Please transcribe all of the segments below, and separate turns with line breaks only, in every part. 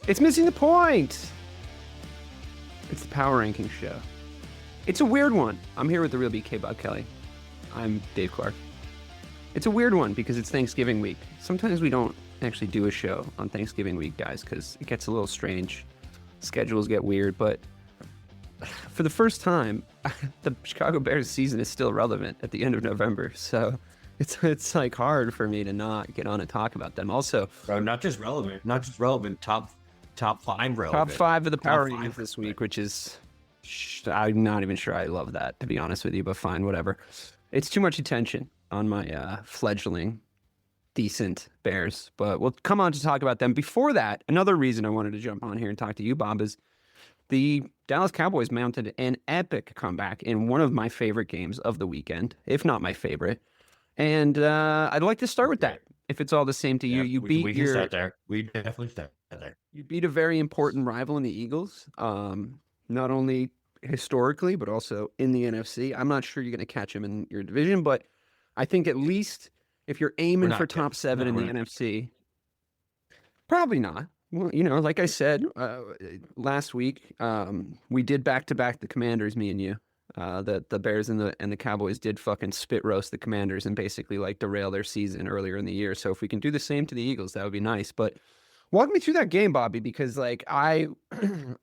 It's missing the point. It's the Power Ranking Show. It's a weird one. I'm here with the real BK Bob Kelly. I'm Dave Clarke. It's a weird one because it's Thanksgiving week. Sometimes we don't actually do a show on Thanksgiving week, guys, because it gets a little strange. Schedules get weird, but for the first time, the Chicago Bears season is still relevant at the end of November. So it's like hard for me to not get on and talk about them. Also,
Bro, not just relevant, top five relevant.
top five of the Power
Top
Rankings
five
this week, which is, I'm not even sure I love that, to be honest with you, but fine, whatever. It's too much attention on my fledgling, decent Bears, but we'll come on to talk about them. Before that, another reason I wanted to jump on here and talk to you, Bob, is the Dallas Cowboys mounted an epic comeback in one of my favorite games of the weekend, if not my favorite. And I'd like to start with that. If it's all the same to you,
We can start there. We definitely start there.
You beat a very important rival in the Eagles, not only historically, but also in the NFC. I'm not sure you're going to catch him in your division, but I think at least if you're aiming for top seven in the NFC, probably not. Well, like I said last week, we did back-to-back the Commanders, me and you. The Bears and the Cowboys did fucking spit roast the Commanders and basically like derail their season earlier in the year. So if we can do the same to the Eagles, that would be nice. But walk me through that game, Bobby, because like I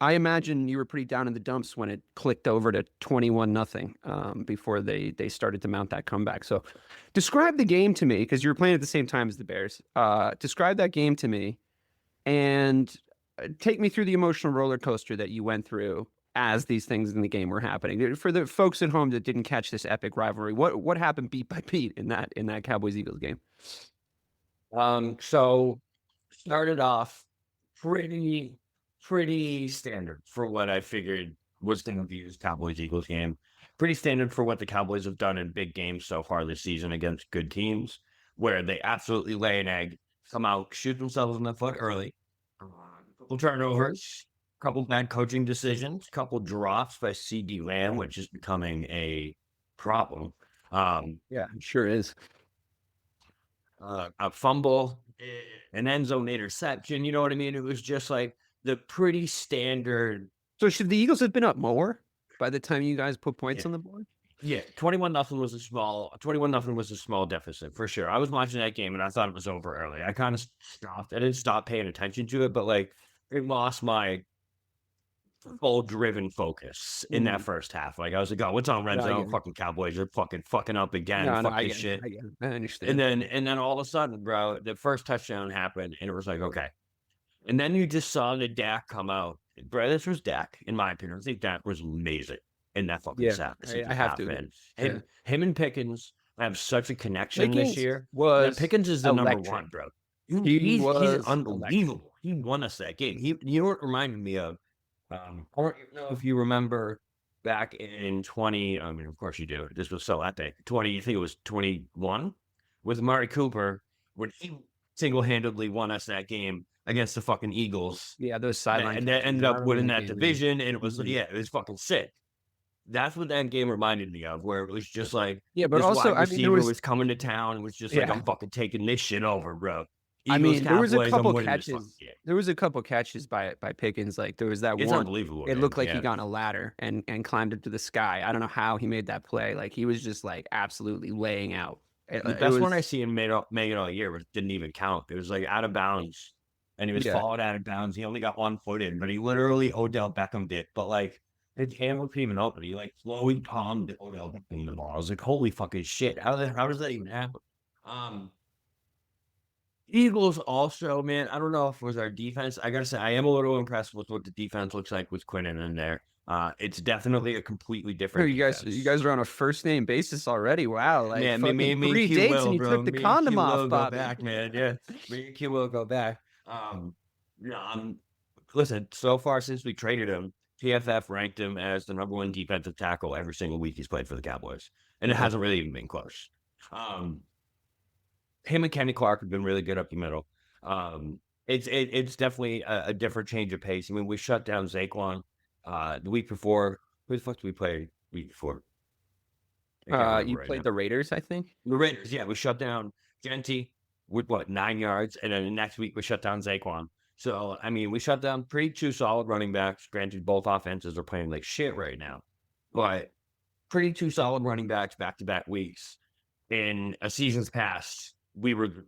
imagine you were pretty down in the dumps when it clicked over to 21-0 before they started to mount that comeback. So describe the game to me, because you were playing at the same time as the Bears. Describe that game to me and take me through the emotional roller coaster that you went through as these things in the game were happening. For the folks at home that didn't catch this epic rivalry, what happened beat by beat in that Cowboys-Eagles game?
So started off pretty standard for what I figured was going to be this Cowboys-Eagles game. Pretty standard for what the Cowboys have done in big games so far this season against good teams, where they absolutely lay an egg, come out, shoot themselves in the foot early, couple turnovers, couple bad coaching decisions, couple drops by CD Lamb, which is becoming a problem.
Yeah, it sure is.
A fumble, an end zone interception. You know what I mean? It was just like the pretty standard.
So should the Eagles have been up more by the time you guys put points on the board?
Yeah, 21-0 was a small deficit for sure. I was watching that game and I thought it was over early. I kind of stopped. I didn't stop paying attention to it, but like it lost my full driven focus in that first half. Like I was like, oh, what's on red zone? Fucking Cowboys are fucking up again. Fuck this shit.
I understand.
And then all of a sudden, bro, the first touchdown happened and it was like, okay. And then you just saw the Dak come out. Bro, this was Dak, in my opinion. I think Dak was amazing in that fucking set.
I have to.
Him and Pickens have such a connection this year. Pickens is the
electric.
number one, bro.
He's
unbelievable. Electric. He won us that game. You know what it reminded me of? I don't know if you remember back in 20. I mean, of course you do. This was so epic. I think it was 21 with Amari Cooper when he single-handedly won us that game against the fucking Eagles.
Yeah, those sidelines.
And that ended up winning that division, and it was it was fucking sick. That's what that game reminded me of, where it was just like,
but also,
I mean, was coming to town and was just like, I'm fucking taking this shit over, bro.
Eagles, there was a couple catches. There was a couple catches by Pickens. Like there was that one.
It's unbelievable.
It looked like he got on a ladder and climbed up to the sky. I don't know how he made that play. Like he was just like absolutely laying out.
The best one I see him make it all year, but didn't even count. It was like out of bounds, and he was followed out of bounds. He only got 1 foot in, but he literally Odell Beckham did. But like his hand wasn't even open. He like slowly palmed Odell Beckham the ball. I was like, holy fucking shit! How does that even happen? Eagles also, man, I don't know if it was our defense. I gotta say, I am a little impressed with what the defense looks like with Quinnen in there. It's definitely a completely different.
You guys are on a first name basis already. Wow, like
yeah, me
3 dates and you took the condom off, Bob.
Back, man. Yeah, me and Q will go back. Listen, so far since we traded him, PFF ranked him as the number 1 defensive tackle every single week he's played for the Cowboys, and it hasn't really even been close. Him and Kenny Clarke have been really good up the middle. It's definitely a different change of pace. I mean, we shut down Saquon the week before. Who the fuck did we play the week before?
You played the Raiders, I think.
The Raiders, yeah. We shut down Genty with 9 yards, and then the next week we shut down Saquon. So, I mean, we shut down two solid running backs. Granted, both offenses are playing like shit right now, but two solid running backs back-to-back weeks. In a season's past, we were the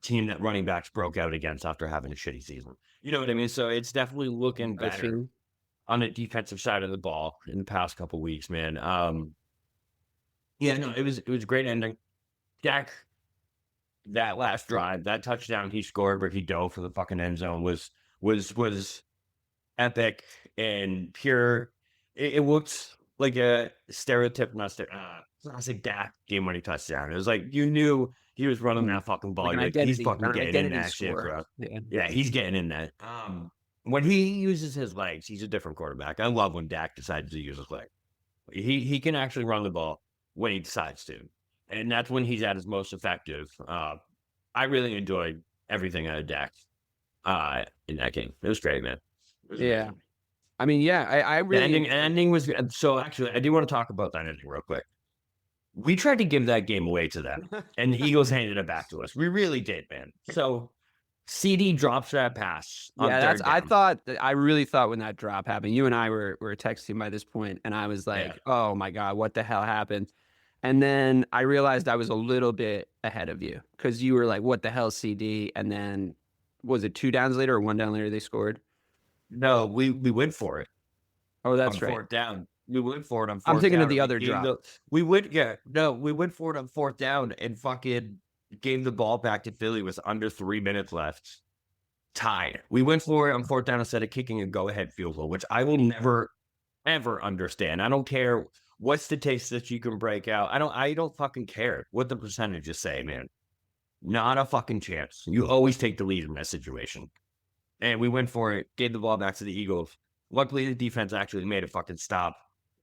team that running backs broke out against after having a shitty season. You know what I mean? So it's definitely looking
Good
better
feeling.
on the defensive side of the ball in the past couple weeks, man. Yeah, no, it was a great ending. Dak, that last drive, that touchdown he scored where he dove for the fucking end zone was epic and pure. It looked like a stereotype, not classic Dak game-winning touchdown. It was like you knew he was running that fucking ball.
Like an
You're like, he's
identity,
fucking
an
getting in
identity
that shit,
score.
bro.
Yeah.
Yeah, he's getting in that. When he uses his legs, he's a different quarterback. I love when Dak decides to use his leg. He can actually run the ball when he decides to, and that's when he's at his most effective. I really enjoyed everything out of Dak in that game. It was great, man. It was
Yeah.
amazing.
I mean, yeah, I
The
really
ending was good. So actually, I do want to talk about that ending real quick. We tried to give that game away to them, and the Eagles handed it back to us. We really did, man. So CD drops that pass on
yeah,
third down.
I really thought when that drop happened, you and I were texting by this point, and I was like,
Yeah.
"Oh my God, what the hell happened?" And then I realized I was a little bit ahead of you because you were like, "What the hell, CD?" And then was it 2 downs later or 1 down later they scored?
No, we went for it
Oh,
on
that's right.
fourth down. We went for it on
I'm
fourth
thinking of
down.
the
and
other drop.
we went for it on fourth down and fucking gave the ball back to Philly with under 3 minutes left. Tied. We went for it on fourth down instead of kicking a go-ahead field goal, which I will never, ever understand. I don't care what statistics you can break out. I don't fucking care what the percentages say, man. Not a fucking chance. You always take the lead in that situation. And we went for it, gave the ball back to the Eagles. Luckily, the defense actually made a fucking stop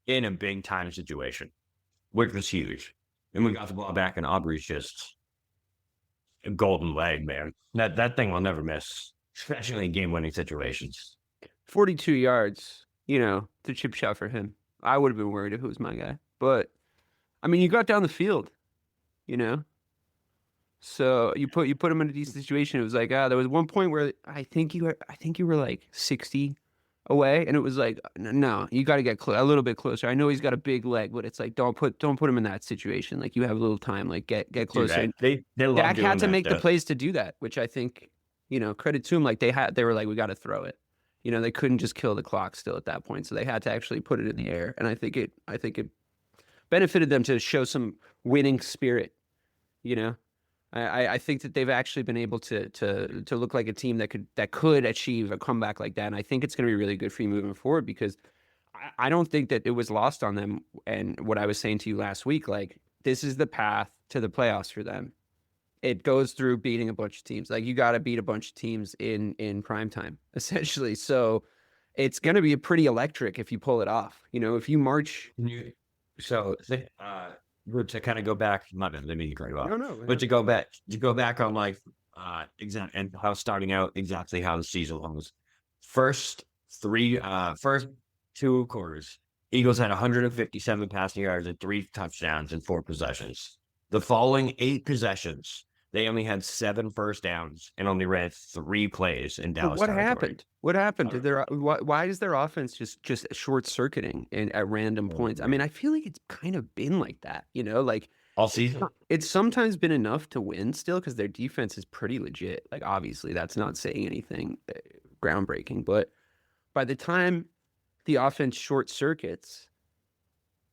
in a big time situation, which was huge. And we got the ball back, and Aubrey's just a golden leg, man. That thing will never miss, especially in game-winning situations.
42 yards, the chip shot for him. I would have been worried if it was my guy. But I mean, you got down the field, you know. So you put him in a decent situation. It was like, there was one point where I think you were like 60 away, and it was like, no, you got to get a little bit closer. I know he's got a big leg, but it's like don't put him in that situation. Like you have a little time, like get closer.
Dude, they love
Dak
doing
had to
that,
make the
though.
plays to do that, which I think, credit to him. Like they were like, we got to throw it. They couldn't just kill the clock still at that point, so they had to actually put it in the air. And I think it benefited them to show some winning spirit. I think that they've actually been able to look like a team that could achieve a comeback like that. And I think it's going to be really good for you moving forward because I don't think that it was lost on them. And what I was saying to you last week, like this is the path to the playoffs for them. It goes through beating a bunch of teams. Like you got to beat a bunch of teams in prime time, essentially. So it's going to be pretty electric if you pull it off. If you march.
So to kind of go back, not let me cut you off.
No.
But to go back on like and how starting out exactly how the season was. First 2 quarters, Eagles had 157 passing yards and 3 touchdowns in 4 possessions. The following 8 possessions, they only had 7 first downs and only ran 3 plays in Dallas.
What happened? What happened? Why is their offense just short circuiting at random points? I mean, I feel like it's kind of been like that, like
all season.
It's sometimes been enough to win still because their defense is pretty legit. Like obviously, that's not saying anything groundbreaking, but by the time the offense short circuits,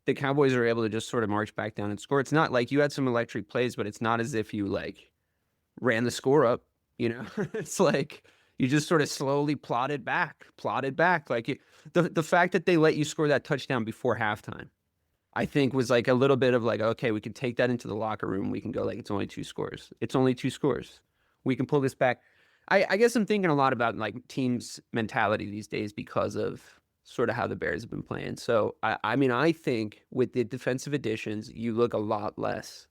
the Cowboys are able to just sort of march back down and score. It's not like you had some electric plays, but it's not as if you like ran the score up, It's like you just sort of slowly plotted back. Like the fact that they let you score that touchdown before halftime, I think was like a little bit of like, okay, we can take that into the locker room. We can go like, it's only 2 scores. We can pull this back. I guess I'm thinking a lot about like teams' mentality these days because of sort of how the Bears have been playing. So, I mean, I think with the defensive additions, you look a lot less,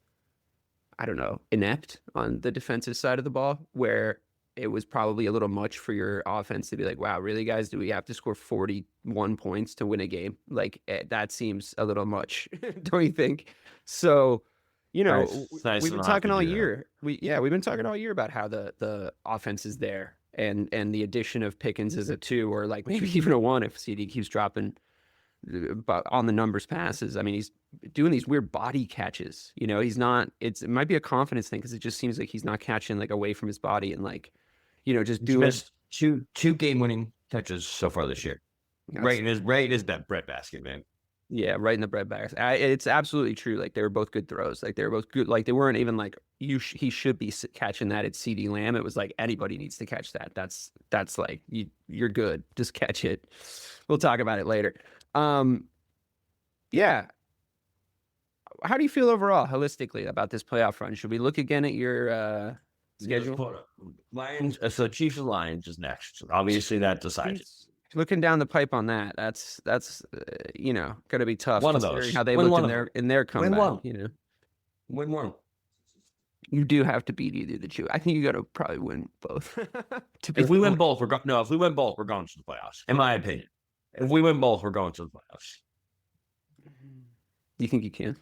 I don't know, inept on the defensive side of the ball, where it was probably a little much for your offense to be like, wow, really, guys, do we have to score 41 points to win a game? Like, that seems a little much, don't you think? So,
Nice
we've been talking all year. We've been talking all year about how the offense is there and the addition of Pickens as a 2 or like maybe even a 1 if CD keeps dropping on the numbers passes. I mean, he's doing these weird body catches. He's not. It might be a confidence thing because it just seems like he's not catching like away from his body and like, just
He's
doing
missed two game-winning touches so far this year. Right in his breadbasket, man.
Yeah, right in the breadbasket. It's absolutely true. Like they were both good throws. Like they were both good. Like they weren't even like he should be catching that at CD Lamb. It was like anybody needs to catch that. That's like you're good. Just catch it. We'll talk about it later. Yeah. How do you feel overall, holistically, about this playoff run? Should we look again at your schedule?
Lions. So Chiefs and Lions is next. Obviously, that decides.
Looking down the pipe on that, that's going to be tough.
One of those.
How they looked in their comeback.
Win one.
You do have to beat either the two. I think you got to probably win both.
If we win both, we're going to the playoffs. In my opinion, if we win both, we're going to the playoffs.
Do you think you can?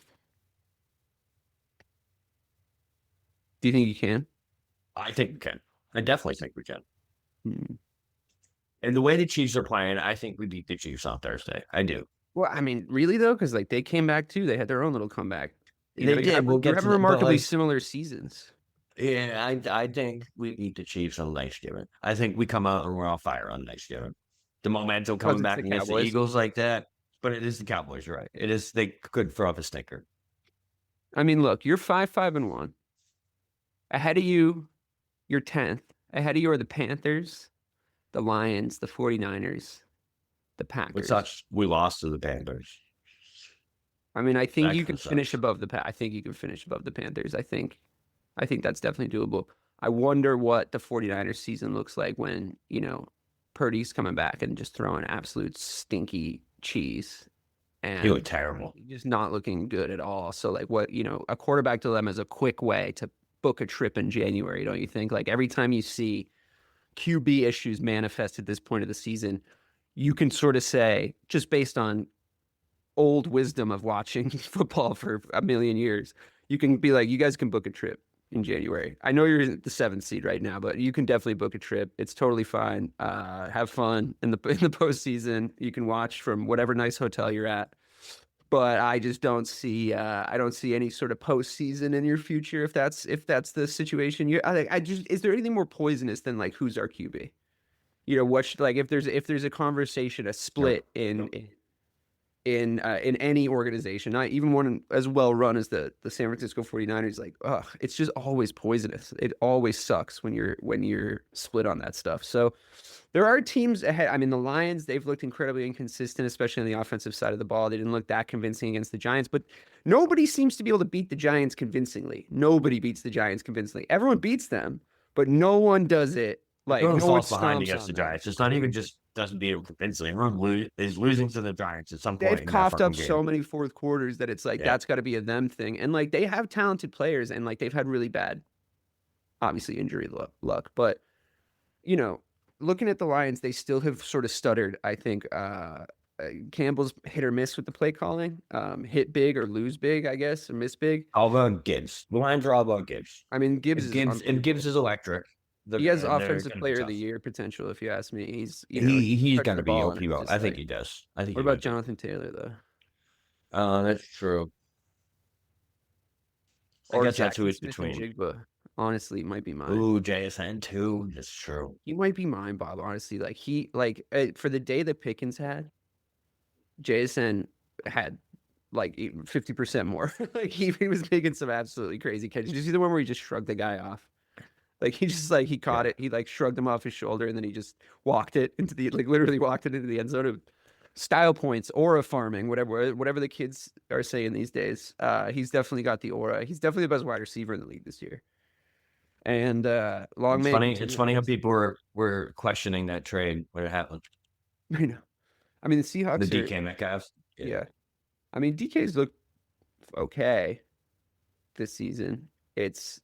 Do you think you can?
I think we can. I definitely think we can. And the way the Chiefs are playing, I think we beat the Chiefs on Thursday. I do.
Well, I mean, really though, because like they came back too. They had their own little comeback.
They did.
We'll get remarkably similar seasons.
Yeah, I think we beat the Chiefs on Thanksgiving. I think we come out and we're on fire on Thanksgiving. The momentum coming back against the Eagles like that. But it is the Cowboys, right? It is. They could throw up a stinker.
I mean, look, you're 5-5-1. Ahead of you, you're 10th. Ahead of you are the Panthers, the Lions, the 49ers, the Packers.
We lost to the Panthers.
I mean, I think you can finish above the Panthers. I think that's definitely doable. I wonder what the 49ers season looks like when, Purdy's coming back and just throwing absolute stinky cheese. And
he looked terrible.
Just not looking good at all. So like what, a quarterback dilemma is a quick way to book a trip in January, don't you think? Like every time you see QB issues manifest at this point of the season, you can sort of say, just based on old wisdom of watching football for a million years, you can be like, you guys can book a trip in January. I know you're in the 7th seed right now, but you can definitely book a trip. It's totally fine. Have fun in the postseason. You can watch from whatever nice hotel you're at. But I just don't see any sort of postseason in your future if that's the situation. Is there anything more poisonous than like who's our QB? If there's a conversation, a split in any organization, not even one as well run as the San Francisco 49ers, like, it's just always poisonous. It always sucks when you're split on that stuff. So there are teams ahead. I mean, the Lions, they've looked incredibly inconsistent, especially on the offensive side of the ball. They didn't look that convincing against the Giants, but nobody seems to be able to beat the Giants convincingly. Nobody beats the Giants convincingly. Everyone beats them, but no one does it. Like, no one
falls behind against the Giants. It's not even just doesn't beat them convincingly. Everyone is losing to the Giants at some point.
They've coughed up so many fourth quarters that it's like, that's got to be a them thing. And like, they have talented players and like, they've had really bad, obviously injury luck, but looking at the Lions, they still have sort of stuttered. I think Campbell's hit or miss with the play calling, hit big or lose big, I guess, or miss big.
All about Gibbs. The Lions are all about Gibbs.
I mean, Gibbs
is electric.
He has offensive player of the year potential, if you ask me.
He's got to be OP. I think he does.
What about Jonathan Taylor though?
That's true.
Or I guess that's who it's between. Jigba. Honestly, might be mine.
Ooh, JSN too. That's true.
He might be mine, Bob. Honestly, for the day that Pickens had, JSN had like 50% more. Like he was making some absolutely crazy catches. Did you see the one where he just shrugged the guy off? Like he just he caught it. He shrugged him off his shoulder and then he just walked it into the literally walked it into the end zone. Style points, aura farming, whatever the kids are saying these days. He's definitely got the aura. He's definitely the best wide receiver in the league this year. And
it's funny how people were questioning that trade when it happened.
I know. I mean, the Seahawks.
The DK Metcalf.
Yeah. I mean, DK's looked okay this season. It's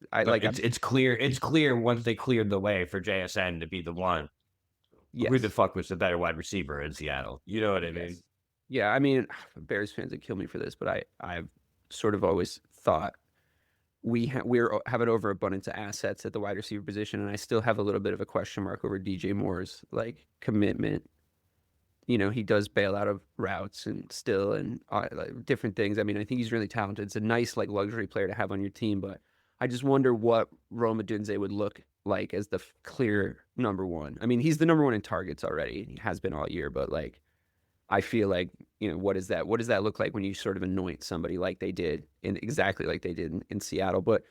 clear. It's clear once they cleared the way for JSN to be the one. Yes. Who the fuck was the better wide receiver in Seattle? You know what I mean?
Yeah. I mean, Bears fans would kill me for this, but I've sort of always thought we have an overabundance of assets at the wide receiver position, and I still have a little bit of a question mark over DJ Moore's like commitment. He does bail out of routes and like, different things. I mean, I think he's really talented. It's a nice like luxury player to have on your team, but I just wonder what Rome Odunze would look like as the clear number one. I mean, he's the number one in targets already. He has been all year, but like I feel like, what is that? What does that look like when you sort of anoint somebody like they did exactly like they did in Seattle? But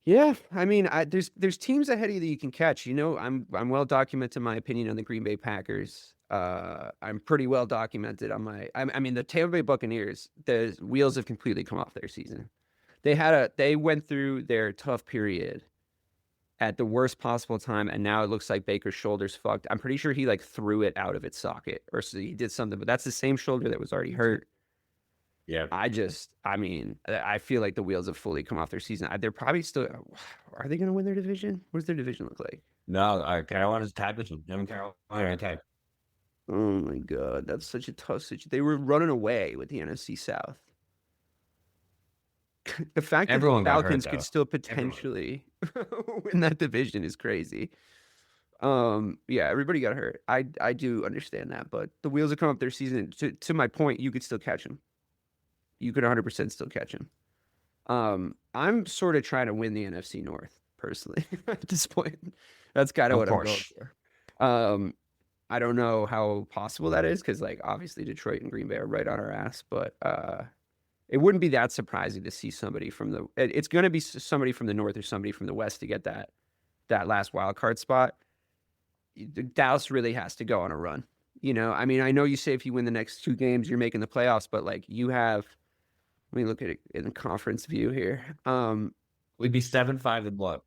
yeah, I mean, there's teams ahead of you that you can catch. I'm well documented my opinion on the Green Bay Packers. I'm pretty well documented on I mean, the Tampa Bay Buccaneers. The wheels have completely come off their season. They went through their tough period at the worst possible time, and now it looks like Baker's shoulder's fucked. I'm pretty sure he like threw it out of its socket, or so he did something, but that's the same shoulder that was already hurt.
Yeah.
I mean, I feel like the wheels have fully come off their season. They're probably still. Are they going to win their division? What does their division look like?
No, Carolina's tied with them. Carolina tied.
Oh my god, that's such a tough situation. They were running away with the NFC South. The fact
Everyone
that the
got hurt,
Falcons
though.
could still potentially win that division is crazy. Yeah, everybody got hurt. I do understand that, but the wheels have come up their season. To my point, you could still catch them. You could 100% still catch them. I'm sort of trying to win the NFC North personally at this point. That's kind of what I'm going for. I don't know how possible that is because, like, obviously Detroit and Green Bay are right on our ass, but it wouldn't be that surprising to see somebody from it's going to be somebody from the North or somebody from the West to get that last wild card spot. Dallas really has to go on a run. I mean, I know you say if you win the next 2 games, you're making the playoffs, but like you have, let me look at it in the conference view here.
We'd be 7-5 and what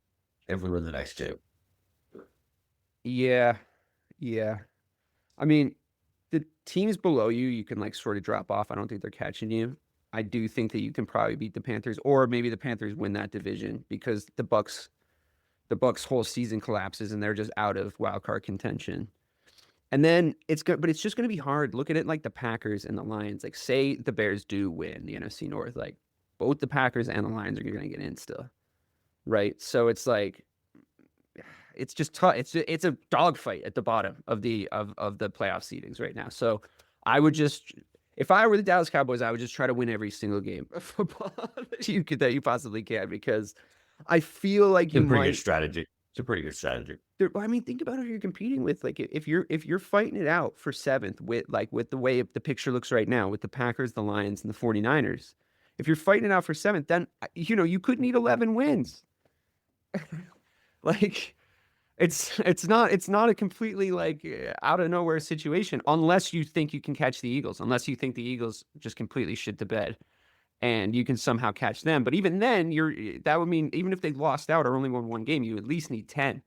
if we win the next 2.
Yeah. I mean, the teams below you can like sort of drop off. I don't think they're catching you. I do think that you can probably beat the Panthers, or maybe the Panthers win that division because the Bucks whole season collapses and they're just out of wild card contention. And then it's good, but it's just going to be hard. Look at it like the Packers and the Lions. Like, say the Bears do win the NFC North, like both the Packers and the Lions are going to get in still, right? So it's like it's just tough. It's a dogfight at the bottom of the playoff seedings right now. So I would just, if I were the Dallas Cowboys, I would just try to win every single game of football that you possibly can, because I feel like
It's a pretty good strategy. It's a pretty good strategy.
I mean, think about who you're competing with. Like, if you're fighting it out for 7th with the way the picture looks right now with the Packers, the Lions, and the 49ers, if you're fighting it out for 7th, then you could need 11 wins. Like, it's not a completely like out of nowhere situation unless you think you can catch the Eagles, unless you think the Eagles just completely shit the bed and you can somehow catch them. But even then, that would mean even if they lost out or only won 1 game, you at least need 10.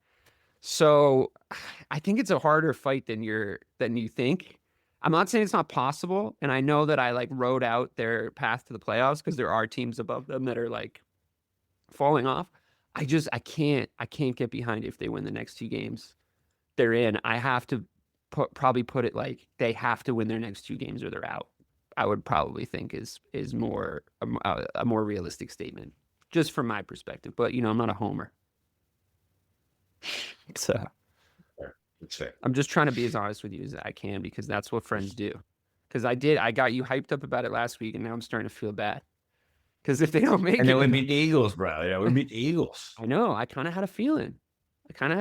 So I think it's a harder fight than you think. I'm not saying it's not possible, and I know that I like wrote out their path to the playoffs because there are teams above them that are like falling off. I can't get behind it if they win the next 2 games they're in. I have to probably put it like they have to win their next 2 games or they're out. I would probably think is more a more realistic statement, just from my perspective. But I'm not a homer, so I'm just trying to be as honest with you as I can because that's what friends do. Because I got you hyped up about it last week, and now I'm starting to feel bad. Because if they don't make it,
and then we beat the Eagles, bro. Yeah, we beat the Eagles.
I know. I kind of had a feeling. I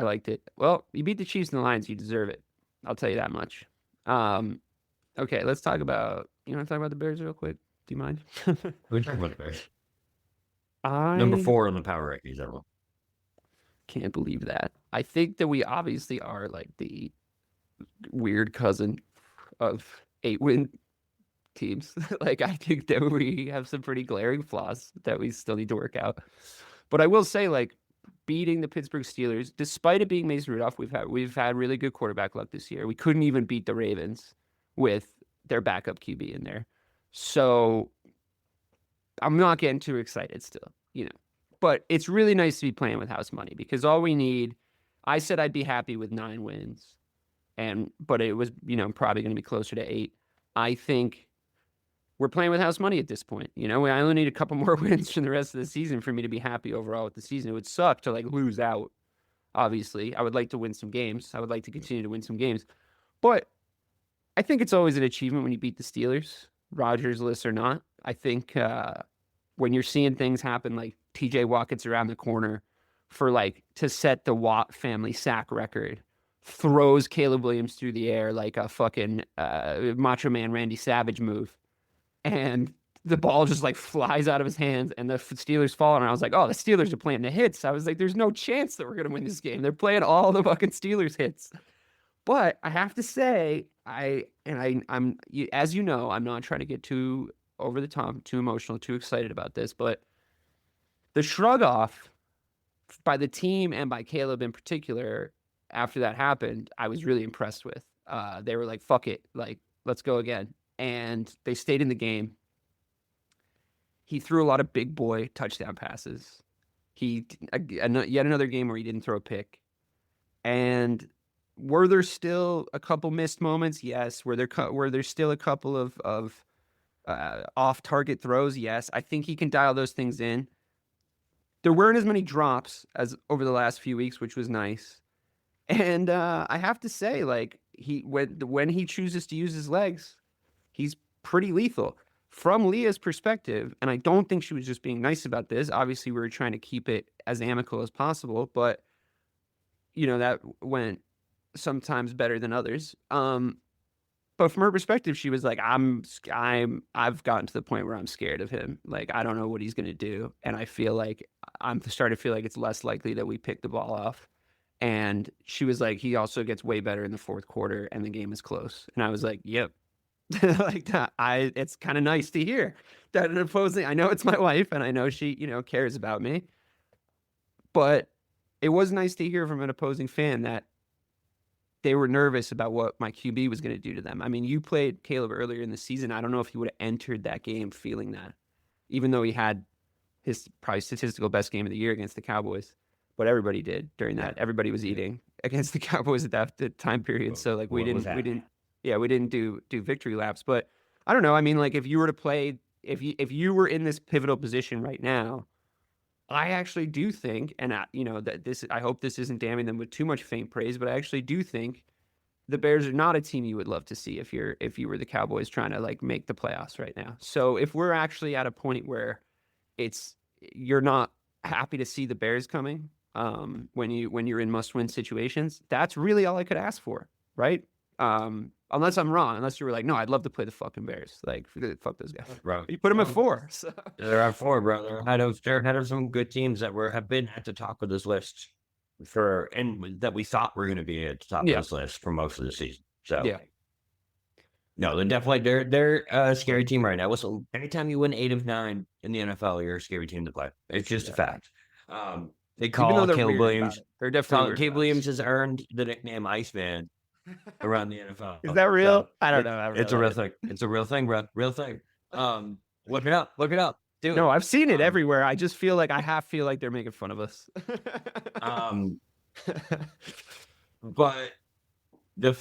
liked it. Well, you beat the Chiefs and the Lions. You deserve it. I'll tell you that much. Okay, let's talk about. You want to talk about the Bears real quick? Do you mind?
We talk about the Bears. Number 4 on the power rankings, everyone.
Can't believe that. I think that we obviously are like the weird cousin of 8-win teams. Like, I think that we have some pretty glaring flaws that we still need to work out. But I will say, like, beating the Pittsburgh Steelers, despite it being Mason Rudolph, we've had really good quarterback luck this year. We couldn't even beat the Ravens with their backup QB in there. So I'm not getting too excited still, But it's really nice to be playing with house money because all we need, I said I'd be happy with 9 wins, but it was, probably going to be closer to 8. I think we're playing with house money at this point. I only need a couple more wins from the rest of the season for me to be happy overall with the season. It would suck to like lose out. Obviously, I would like to win some games. I would like to continue to win some games, but I think it's always an achievement when you beat the Steelers, Rodgers list or not. I think when you're seeing things happen like TJ Watt gets around the corner for like to set the Watt family sack record, throws Caleb Williams through the air like a fucking Macho Man Randy Savage move, and the ball just like flies out of his hands and the Steelers fall. And I was like, oh, the Steelers are playing the hits. I was like, there's no chance that we're going to win this game. They're playing all the fucking Steelers hits. But I have to say, I'm as you know, I'm not trying to get too over the top, too emotional, too excited about this, but the shrug off by the team and by Caleb in particular after that happened, I was really impressed with. They were like, fuck it, like, let's go again. And they stayed in the game. He threw a lot of big boy touchdown passes. Yet another game where he didn't throw a pick. And were there still a couple missed moments? Yes. Were there still a couple of off-target throws? Yes. I think he can dial those things in. There weren't as many drops as over the last few weeks, which was nice. And I have to say, like, when he chooses to use his legs, he's pretty lethal. From Leah's perspective, and I don't think she was just being nice about this. Obviously, we were trying to keep it as amicable as possible, but that went sometimes better than others. But from her perspective, she was like, I've gotten to the point where I'm scared of him. Like, I don't know what he's going to do. And I feel like I'm starting to feel like it's less likely that we pick the ball off. And she was like, he also gets way better in the fourth quarter and the game is close. And I was like, yep. Like that. It's kind of nice to hear that an opposing, I know it's my wife and I know she, cares about me, but it was nice to hear from an opposing fan that they were nervous about what my QB was going to do to them. I mean, you played Caleb earlier in the season. I don't know if he would have entered that game feeling that, even though he had his probably statistical best game of the year against the Cowboys, but everybody did during that. Everybody was eating against the Cowboys at that time period. So like we didn't do victory laps, but I don't know. I mean, like if you were to play, if you were in this pivotal position right now, I actually do think, and I hope this isn't damning them with too much faint praise, but I actually do think the Bears are not a team you would love to see if you were the Cowboys trying to like make the playoffs right now. So if we're actually at a point where you're not happy to see the Bears coming, when you're in must-win situations, that's really all I could ask for, right? Unless I'm wrong, unless you were like, no, I'd love to play the fucking Bears. Like, fuck those guys.
Bro,
you put them at 4. So.
They're at 4, bro. They're ahead of some good teams that have been at the top of this list and that we thought were going to be at the top of this list for most of the season. So
yeah,
no, they're a scary team right now. So anytime you win 8 of 9 in the NFL, you're a scary team to play. It's just a fact. They call Caleb Williams.
They're definitely
Caleb Williams has earned the nickname Iceman around the NFL.
Is that real?
So
I don't know.
It's a real thing. It's a real thing, bro. Real thing. Look it up. Do it.
No, I've seen it everywhere. I just feel like feel like they're making fun of us.
But the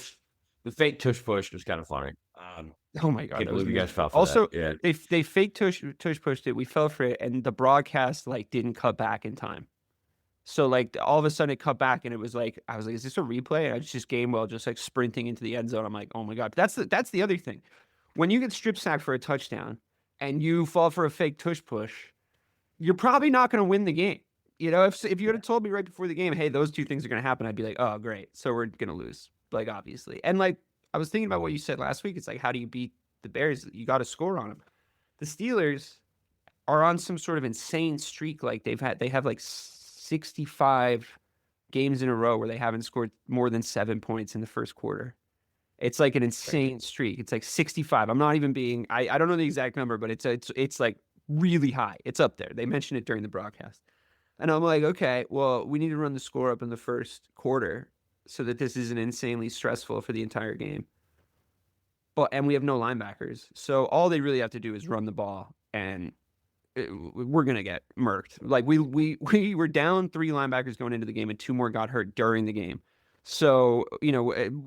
fake tush push was kind of funny.
Oh my god!
Can't believe you guys fell for
also,
that. Yeah.
they fake tush pushed it. We fell for it, and the broadcast like didn't cut back in time. So like all of a sudden it cut back and it was like, I was like, is this a replay? And I was just Gainwell just like sprinting into the end zone. I'm like, oh my God. That's the other thing. When you get strip sacked for a touchdown and you fall for a fake tush push, you're probably not going to win the game. If you had told me right before the game, hey, those two things are going to happen, I'd be like, oh, great. So we're going to lose, like, obviously. And like, I was thinking about what you said last week. It's like, how do you beat the Bears? You got to score on them. The Steelers are on some sort of insane streak. Like they have like 65 games in a row where they haven't scored more than 7 points in the first quarter. It's like an insane streak. It's like 65. I'm not even being, I don't know the exact number, but it's like really high. It's up there. They mentioned it during the broadcast. And I'm like, okay, well, we need to run the score up in the first quarter so that this isn't insanely stressful for the entire game. And we have no linebackers. So all they really have to do is run the ball and we're going to get murked. Like we were down 3 linebackers going into the game and 2 more got hurt during the game. So,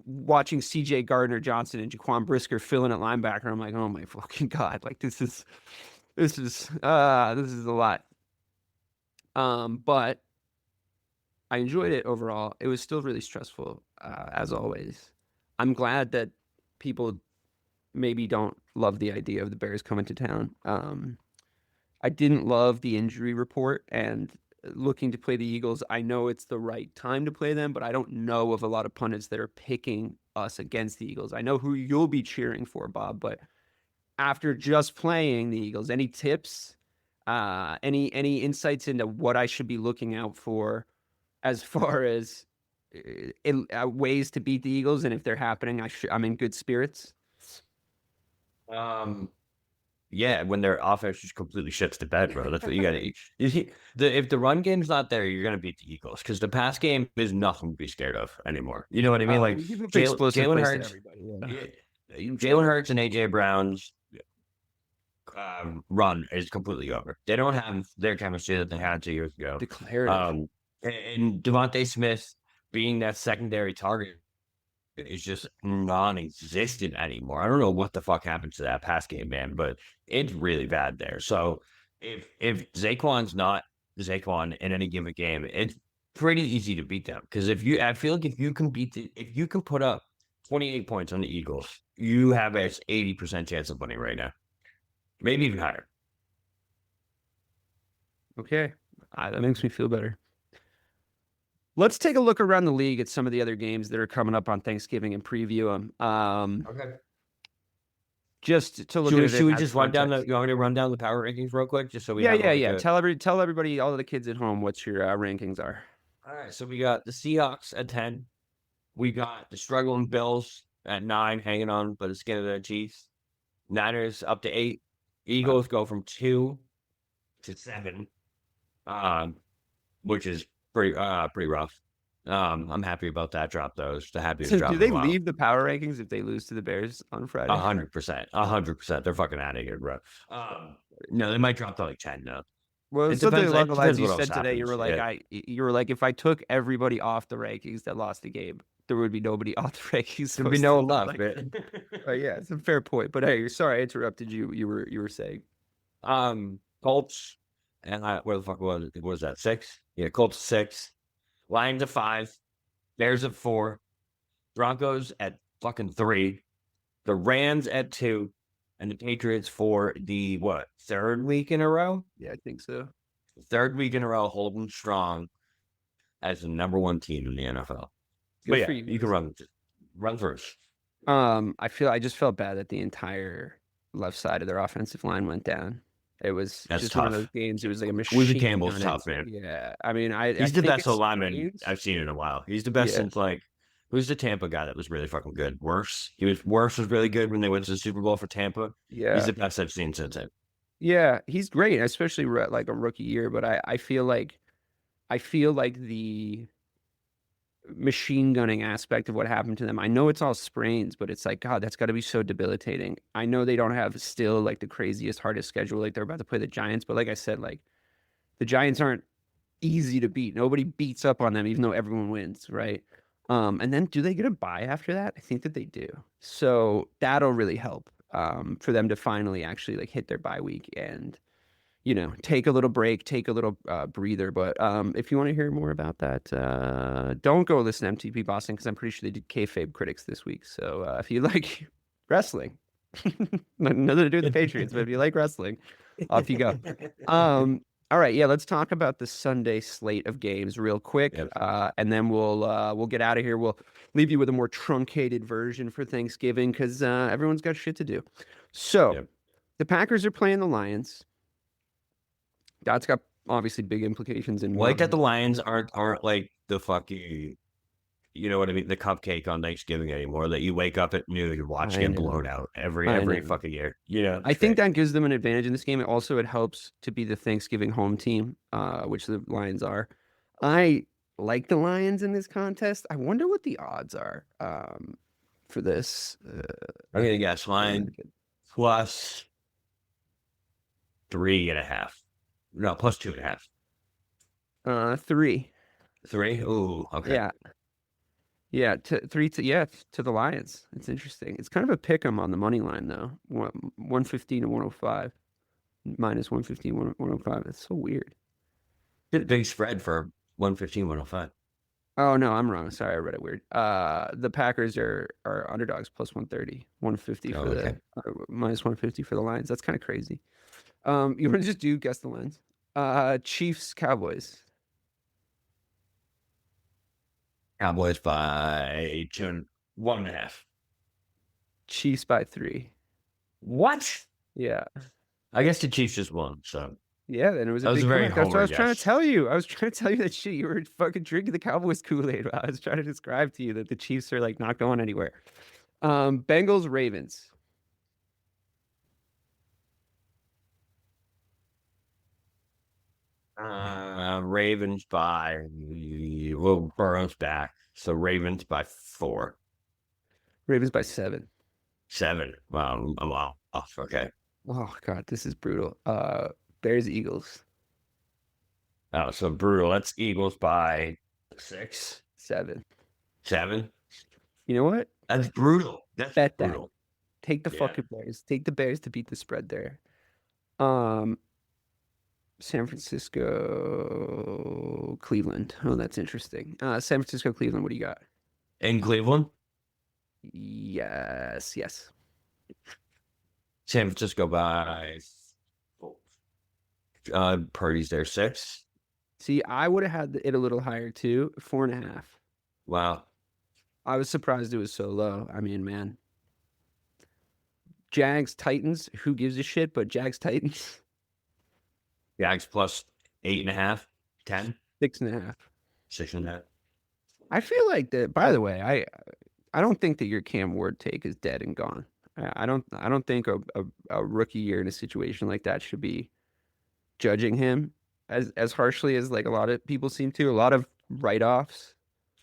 watching CJ Gardner Johnson and Jaquan Brisker filling at linebacker, I'm like, oh my fucking God. Like this is a lot. But I enjoyed it overall. It was still really stressful, as always. I'm glad that people maybe don't love the idea of the Bears coming to town. I didn't love the injury report and looking to play the Eagles. I know it's the right time to play them, but I don't know of a lot of pundits that are picking us against the Eagles. I know who you'll be cheering for, Bob, but after just playing the Eagles, any tips, any insights into what I should be looking out for as far as ways to beat the Eagles, and if they're happening, I'm in good spirits.
Yeah, when their offense just completely shits the bed, bro. That's what you got to. If the run game's not there, you're gonna beat the Eagles because the pass game is nothing to be scared of anymore. You know what I mean? Like
We give up
Jalen
explosive plays to
Hurts,
everybody.
Jalen Hurts and AJ Brown's run is completely over. They don't have their chemistry that they had 2 years ago.
Declarative.
And Devontae Smith being that secondary target is just non-existent anymore. I don't know what the fuck happened to that pass game, man, but it's really bad there. So if Zaquan's not Zaquan in any given game, it's pretty easy to beat them. Because I feel like if you can put up 28 points on the Eagles, you have an 80% chance of winning right now, maybe even higher.
Okay, that makes me feel better. Let's take a look around the league at some of the other games that are coming up on Thanksgiving and preview them.
Okay.
Just to look
Should
at
we,
it
should we
as
just run down
context.
you want me to run down the power rankings real quick, just so we
Yeah,
have
yeah. Tell everybody, all the kids at home, what your rankings are.
All right, so we got the Seahawks at 10. We got the struggling Bills at 9, hanging on by the skin of their teeth. Niners up to 8. Eagles go from 2 to 7, which is pretty rough. I'm happy about that drop, though. It's the happiest drop.
Do they leave the power rankings if they lose to the Bears on Friday?
100%. 100%. They're fucking out of here, bro. No, they might drop to like 10 now.
Well,
It
something
depends-
along
it
the lines
depends
you
what
said
else
today. You were
happens,
like, you were like, if I took everybody off the rankings that lost the game, there would be nobody off the rankings.
There'd be no one left, man.
Yeah, it's a fair point. But hey, sorry I interrupted you. You were saying,
Colts, and where the fuck was it? What was that? 6? Yeah, Colts 6. Lions at 5. Bears at 4. Broncos at fucking 3. The Rams at 2. And the Patriots for the, third week in a row?
Yeah, I think so.
Third week in a row, holding strong as the number 1 team in the NFL. But yeah, you can run first.
I just felt bad that the entire left side of their offensive line went down. It was
That's
just
tough.
one of those games. It was like a machine.
Weezy Campbell's
gun
tough,
and-
man.
Yeah, I mean,
He's the
think
best
it's
lineman
strange.
I've seen in a while. He's the best since who's the Tampa guy that was really fucking good? Worse was really good when they went to the Super Bowl for Tampa.
Yeah,
He's the best I've seen since then.
yeah, he's great, especially like a rookie year. But I feel like the machine gunning aspect of what happened to them. I know it's all sprains, but it's like, God, that's got to be so debilitating. I know they don't have still like the craziest, hardest schedule. Like they're about to play the Giants, but like I said, like the Giants aren't easy to beat. Nobody beats up on them, even though everyone wins, right? And then do they get a bye after that? I think that they do. So that'll really help for them to finally actually like hit their bye week and take a little break, take a little breather. But if you want to hear more about that, don't go listen to MTP Boston because I'm pretty sure they did kayfabe critics this week. So if you like wrestling, nothing to do with the Patriots, but if you like wrestling, off you go. All right, yeah, let's talk about the Sunday slate of games real quick, and then we'll get out of here. We'll leave you with a more truncated version for Thanksgiving because everyone's got shit to do. So the Packers are playing the Lions. That's got obviously big implications in
Like that the Lions aren't like the fucking, you know what I mean, the cupcake on Thanksgiving anymore. That you wake up at noon and watch get blown out every fucking year.
I think that gives them an advantage in this game. It helps to be the Thanksgiving home team, which the Lions are. I like the Lions in this contest. I wonder what the odds are for this.
I'm gonna guess Lions plus 3.5. No, plus 2.5.
3.
3? Ooh, okay.
Yeah, to the Lions. It's interesting. It's kind of a pick 'em on the money line though. 115 to 105. Minus 115, 105. That's so weird.
It's a big spread for 115, 105.
Oh no, I'm wrong. Sorry, I read it weird. The Packers are underdogs plus 130, 150 for
Okay.
the minus 150 for the Lions. That's kind of crazy. You want to just guess the lines? Chiefs, Cowboys.
Cowboys by 1.5.
Chiefs by 3.
What?
Yeah.
I guess the Chiefs just won, so
Yeah, then it was a
that was
big
a very
comeback. That's what I
homer
was trying to
guess.
tell you. I was trying to tell you that shit. You were fucking drinking the Cowboys Kool-Aid. I was trying to describe to you that the Chiefs are like not going anywhere. Bengals, Ravens.
Ravens by Burrow's back, so Ravens by 4.
Ravens by 7.
7. Wow. Wow. Oh, okay.
Oh God, this is brutal. Bears, Eagles.
Oh, so brutal. That's Eagles by 6.
7.
7.
You know what?
That's brutal. That's
Bet that.
brutal.
Take the
Yeah.
fucking Bears. Take the Bears to beat the spread there. San Francisco, Cleveland. Oh, that's interesting. San Francisco, Cleveland. What do you got?
In Cleveland,
Yes.
San Francisco by 4. Purdy's there 6.
See, I would have had it a little higher too. 4.5.
Wow.
I was surprised it was so low. I mean, man. Jags, Titans. Who gives a shit? But Jags, Titans.
Jags plus 8.5, 10,
6.5.
6.5.
I feel like that. By the way, I don't think that your Cam Ward take is dead and gone. I don't think a rookie year in a situation like that should be judging him as harshly as like a lot of people seem to. A lot of write-offs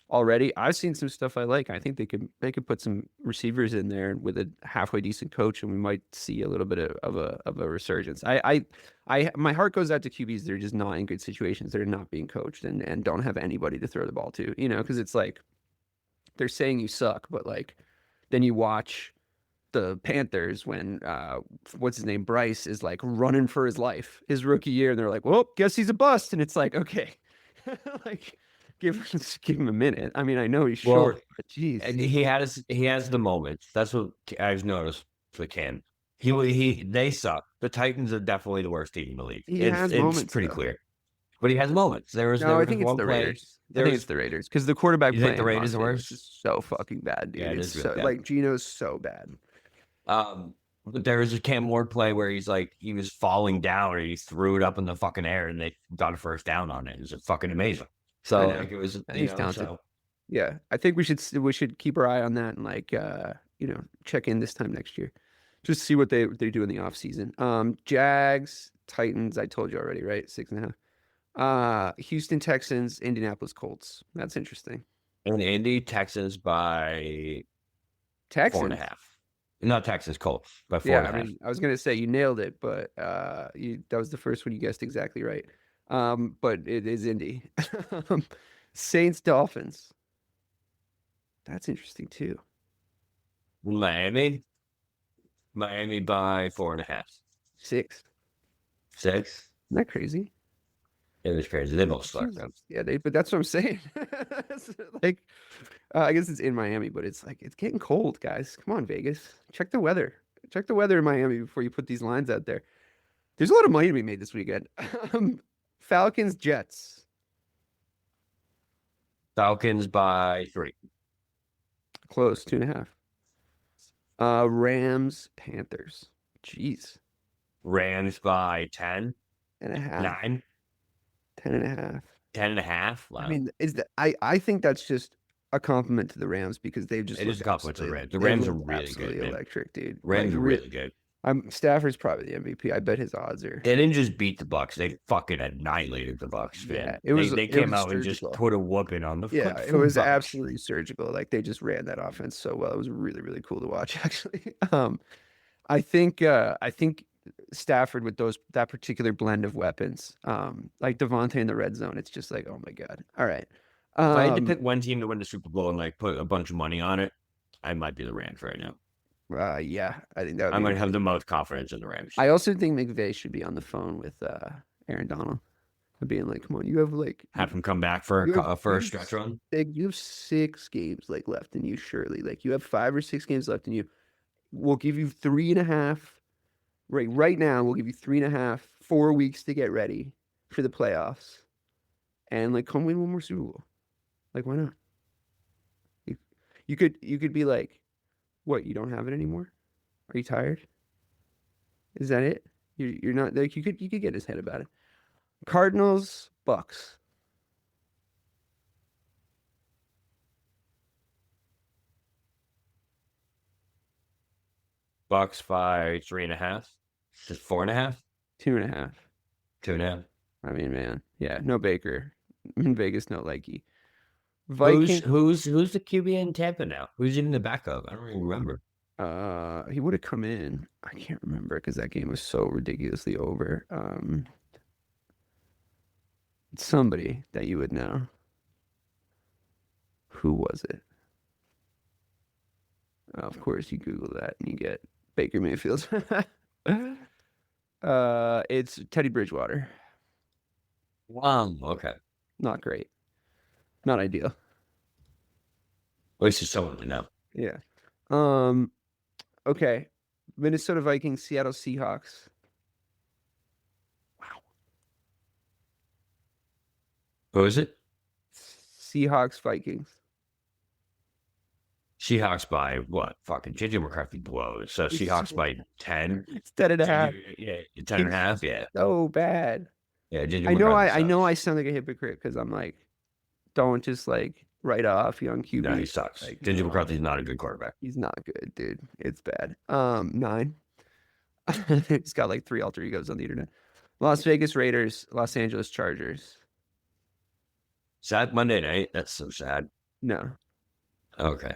already. I've seen some stuff I like. I think they could put some receivers in there with a halfway decent coach, and we might see a little bit of a resurgence. My heart goes out to QBs that are just not in good situations. They're not being coached and don't have anybody to throw the ball to. Because it's like they're saying you suck, but like then you watch the Panthers when what's his name, Bryce, is like running for his life his rookie year, and they're like, well, guess he's a bust, and it's like, okay, like give him a minute. I mean, I know he's short, but geez,
And he has the moments. That's what I've noticed for Cam. They suck. The Titans are definitely the worst team in the league.
He has
it's
moments,
pretty
though.
clear. But he has moments. There was
No, I
just
think it's
one
the
play.
Raiders. I think it's the Raiders because the quarterback
You
play
think the
in
Raiders
Las
are
Vegas
worse?
is so fucking bad, dude.
Yeah, it
It's
is real
so
bad.
like Gino's so bad.
But there was a Cam Ward play where he was falling down and he threw it up in the fucking air and they got a first down on it. It was fucking amazing. So
know.
it was
He's talented. Yeah, I think we should keep our eye on that and like check in this time next year, just see what they do in the off season. Jags, Titans. I told you already, right? 6.5. Houston Texans, Indianapolis Colts. That's interesting.
And Indy Texans by
Texans.
4.5. Not Texans, Colts by 4.5.
Yeah, I mean, I was gonna say you nailed it, but that was the first one you guessed exactly right. But it is Indy. Saints, Dolphins. That's interesting too.
Miami by 4.5.
6.
6.
Isn't that crazy?
It was crazy. They both suck.
Yeah, but that's what I'm saying. Like, I guess it's in Miami, but it's like it's getting cold, guys. Come on, Vegas. Check the weather. Check the weather in Miami before you put these lines out there. There's a lot of money to be made this weekend. Falcons, Jets.
Falcons by 3.
Close, 2.5. Rams, Panthers. Jeez.
Rams by 10.
And a half.
9.
10.5.
10.5. Wow.
I mean, I think that's just a compliment to the Rams because they've just
It is
looked
a compliment to the
absolutely-
Rams. The
they've
Rams are
looked
really
absolutely
good, man.
electric, dude.
Rams
Like,
are really good.
Stafford's probably the MVP. I bet his odds are.
They didn't just beat the Bucks; they fucking annihilated the Bucks. Man.
Yeah, it was.
They
it
came
was
out and just
surgical.
put a whooping on the.
Yeah,
fucking
it was
Bucks.
absolutely surgical. Like they just ran that offense so well. It was really, really cool to watch. Actually, I think Stafford with that particular blend of weapons, like Devontae in the red zone, it's just like, oh my god. All right,
If I had to
Um,
pick one team to win the Super Bowl and like put a bunch of money on it, I might be the Rams right now.
yeah, I think that would
I
be
might have
amazing.
the most confidence in the Rams.
I also think McVay should be on the phone with Aaron Donald, being like, "Come on, you have like
Have him come back for
you have,
for a stretch run.
you have 6 games like left in you, surely. Like you have 5 or 6 games left in you. We'll give you 3.5. Right now, we'll give you 3.5, 4 weeks to get ready for the playoffs, and like come win one more Super Bowl. Like why not? You, you could be like, what? You don't have it anymore? Are you tired? Is that it? You're not like you could get his head about it. Cardinals, Bucks.
Bucks by 3.5. Just 4.5.
2.5.
2.5.
I mean, man, yeah, no Baker. In Vegas, no Likey.
Who's
Viking.
the QB in Tampa now? Who's in the backup? I don't even remember.
He would have come in. I can't remember because that game was so ridiculously over. Somebody that you would know. Who was it? Of course, you Google that and you get Baker Mayfield. It's Teddy Bridgewater.
Okay.
Not great. Not ideal.
At least it's someone we know.
Yeah. Okay. Minnesota Vikings, Seattle Seahawks.
Who is it?
Seahawks Vikings.
Seahawks by what? Fucking JJ McCarthy blows. So Seahawks by 10.
It's 10.5.
Yeah, 10.5. Yeah.
So bad.
Yeah, JJ
I know
McCarthy
I know I
sucks.
sound like a hypocrite because I'm like, don't just like write off young QB.
No, he sucks.
Like,
JJ McCarthy's not a good quarterback.
he's not good, dude. It's bad. 9. He's got like 3 alter egos on the internet. Las Vegas Raiders, Los Angeles Chargers.
Sad Monday night. That's so sad.
No.
Okay.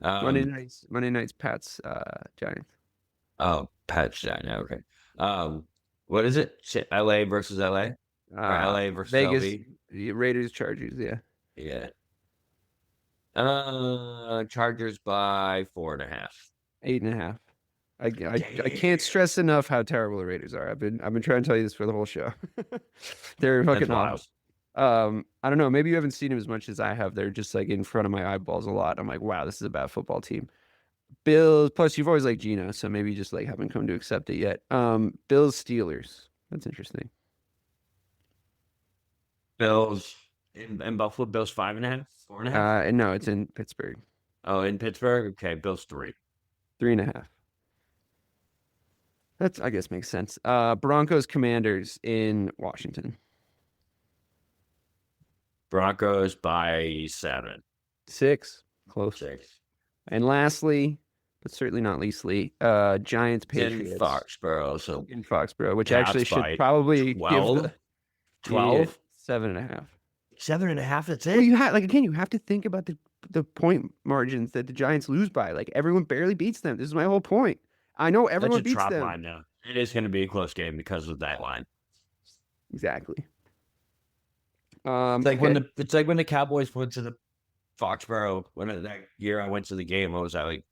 Monday nights, Pats, Giants.
Oh, Pat's down. Okay. What is it? LA versus LA? Or LA versus
Vegas,
LV?
Raiders, Chargers, yeah.
Yeah. Chargers by 4.5.
8.5. I can't stress enough how terrible the Raiders are. I've been trying to tell you this for the whole show. They're fucking
wild.
awful. I don't know. Maybe you haven't seen them as much as I have. They're just like in front of my eyeballs a lot. I'm like, wow, this is a bad football team. Bills. Plus, you've always liked Gino, so maybe you just like haven't come to accept it yet. Bills Steelers. That's interesting.
Bills in Buffalo. Bills 5.5, 4.5.
And no, it's in Pittsburgh.
Oh, in Pittsburgh. Okay, Bills 3.
3.5. That's, I guess, makes sense. Broncos Commanders in Washington.
Broncos by 7.
6. Close.
6.
And lastly, but certainly not leastly, Giants Patriots
In Foxborough. So
in Foxborough, which
Pats
actually should
by
probably
12.
give
12.
7.5.
7.5. That's
Well,
it.
you have you have to think about the point margins that the Giants lose by. Like everyone barely beats them. This is my whole point. I know everyone
That's a
beats
drop
them.
line now. It is going to be a close game because of that line.
Exactly.
It's like when the Cowboys went to the Foxborough that year I went to the game. What was that, like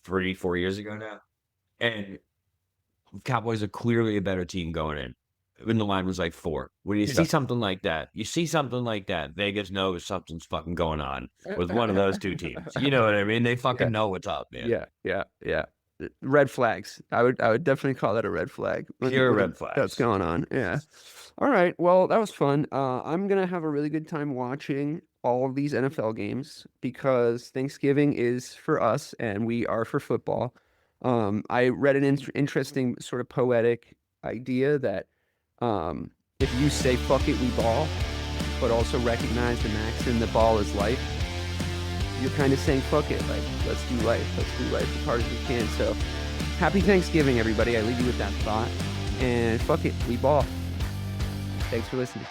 3-4 years ago now? And Cowboys are clearly a better team going in. When the line was like 4. When you see something like that, Vegas knows something's fucking going on with one of those two teams. You know what I mean? They fucking know what's up, man.
Yeah. Red flags. I would definitely call that a red flag.
Pure red flags.
That's going on. Yeah. All right. Well, that was fun. I'm gonna have a really good time watching all of these NFL games because Thanksgiving is for us and we are for football. I read an interesting sort of poetic idea that if you say fuck it, we ball, but also recognize the maxim that ball is life, you're kind of saying fuck it, like let's do life as hard as we can. So happy Thanksgiving, everybody. I leave you with that thought, and fuck it, we ball. Thanks for listening.